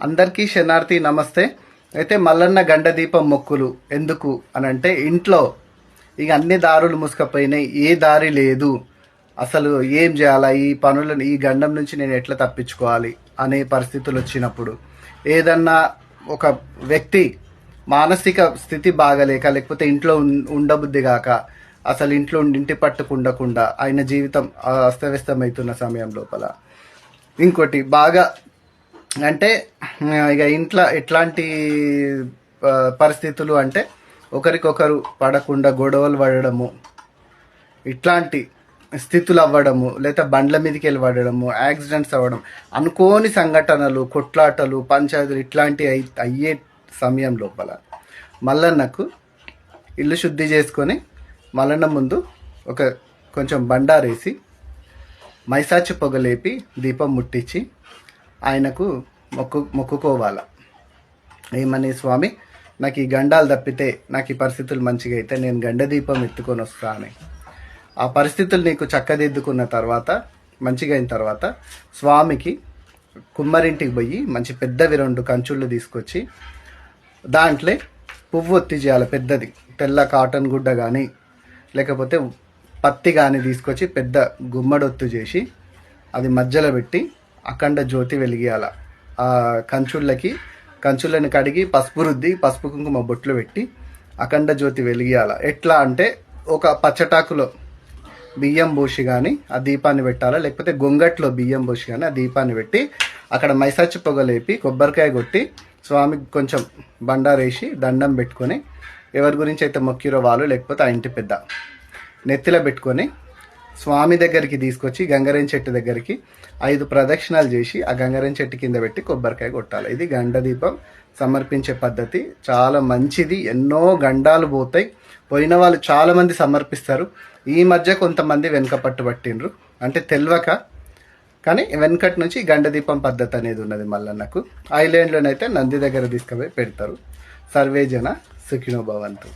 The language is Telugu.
అందరికీ శనార్థి నమస్తే. అయితే మల్లన్న గండ దీపం మొక్కులు ఎందుకు అని అంటే, ఇంట్లో ఇక అన్ని దారులు మూసుకపోయినాయి, ఏ దారి లేదు, అసలు ఏం చేయాలా, ఈ పనులను ఈ గండం నుంచి నేను ఎట్లా తప్పించుకోవాలి అనే పరిస్థితులు వచ్చినప్పుడు, ఏదన్నా ఒక వ్యక్తి మానసిక స్థితి బాగలేక, లేకపోతే ఇంట్లో ఉండబుద్ధి కాక, అసలు ఇంట్లో ఇంటి పట్టుకు ఉండకుండా ఆయన జీవితం అస్తవ్యస్తమవుతున్న సమయం లోపల, ఇంకోటి బాగా అంటే ఇక ఇంట్లో ఎట్లాంటి పరిస్థితులు అంటే, ఒకరికొకరు పడకుండా గొడవలు పడడము, ఇట్లాంటి స్థితులు అవ్వడము, లేదా బండ్ల మీదకి వెళ్ళి పడడము, యాక్సిడెంట్స్ అవ్వడం, అనుకోని సంఘటనలు, కొట్లాటలు, పంచాయతీలు ఇట్లాంటివి అయ్యే సమయం లోపల మల్లన్నకు ఇల్లు శుద్ధి చేసుకొని, మల్లన్న ముందు ఒక కొంచెం బండారేసి మైసాచి పొగలేపి దీపం ముట్టించి ఆయనకు మొక్కుకోవాల. ఏమని, స్వామి నాకు ఈ గండాలు తప్పితే, నాకు ఈ పరిస్థితులు మంచిగా అయితే నేను గండ దీపం ఎత్తుకొని వస్తా అని. ఆ పరిస్థితులు నీకు చక్కదిద్దుకున్న తర్వాత, మంచిగా అయిన తర్వాత, స్వామికి కుమ్మరింటికి పోయి మంచి పెద్దవి 2 కంచుళ్ళు తీసుకొచ్చి దాంట్లో పువ్వు ఒత్తి చేయాలి. పెద్దది తెల్ల కాటన్ గుడ్డ కానీ లేకపోతే పత్తి కానీ తీసుకొచ్చి పెద్ద గుమ్మడొత్తు చేసి అది మధ్యలో పెట్టి అఖండ జ్యోతి వెలిగియాల. ఆ కంచులను కడిగి పసుపు రుద్ది, పసుపు కుంకుమ బొట్లు పెట్టి అఖండ జ్యోతి వెలిగియాల. ఎట్లా అంటే, ఒక పచ్చటాకులో బియ్యం పోసి కానీ ఆ దీపాన్ని పెట్టాలా, లేకపోతే గొంగట్లో బియ్యం పోసి కానీ ఆ దీపాన్ని పెట్టి అక్కడ మైసాచి పొగలేపి కొబ్బరికాయ కొట్టి స్వామికి కొంచెం బండారేసి దండం పెట్టుకొని, ఎవరి గురించి అయితే మొక్కిరో వాళ్ళు, లేకపోతే ఆ ఇంటి పెద్ద నెత్తిలో పెట్టుకొని స్వామి దగ్గరికి తీసుకొచ్చి గంగరేం చెట్టు దగ్గరికి 5 ప్రదక్షిణాలు చేసి ఆ గంగరేం చెట్టు కింద పెట్టి కొబ్బరికాయ కొట్టాలి. ఇది గండ దీపం సమర్పించే పద్ధతి. చాలా మంచిది. ఎన్నో గండాలు పోతాయి. పోయిన వాళ్ళు చాలా మంది సమర్పిస్తారు. ఈ మధ్య కొంతమంది వెనుక పట్టిండ్రు, అంటే తెలియక. కానీ వెనకటి నుంచి గండ దీపం పద్ధతి అనేది ఉన్నది మల్లన్నకు. ఐలాండ్లోనైతే నంది దగ్గర తీసుకుపోయి పెడతారు. సర్వేజన సుఖినో భవంతు.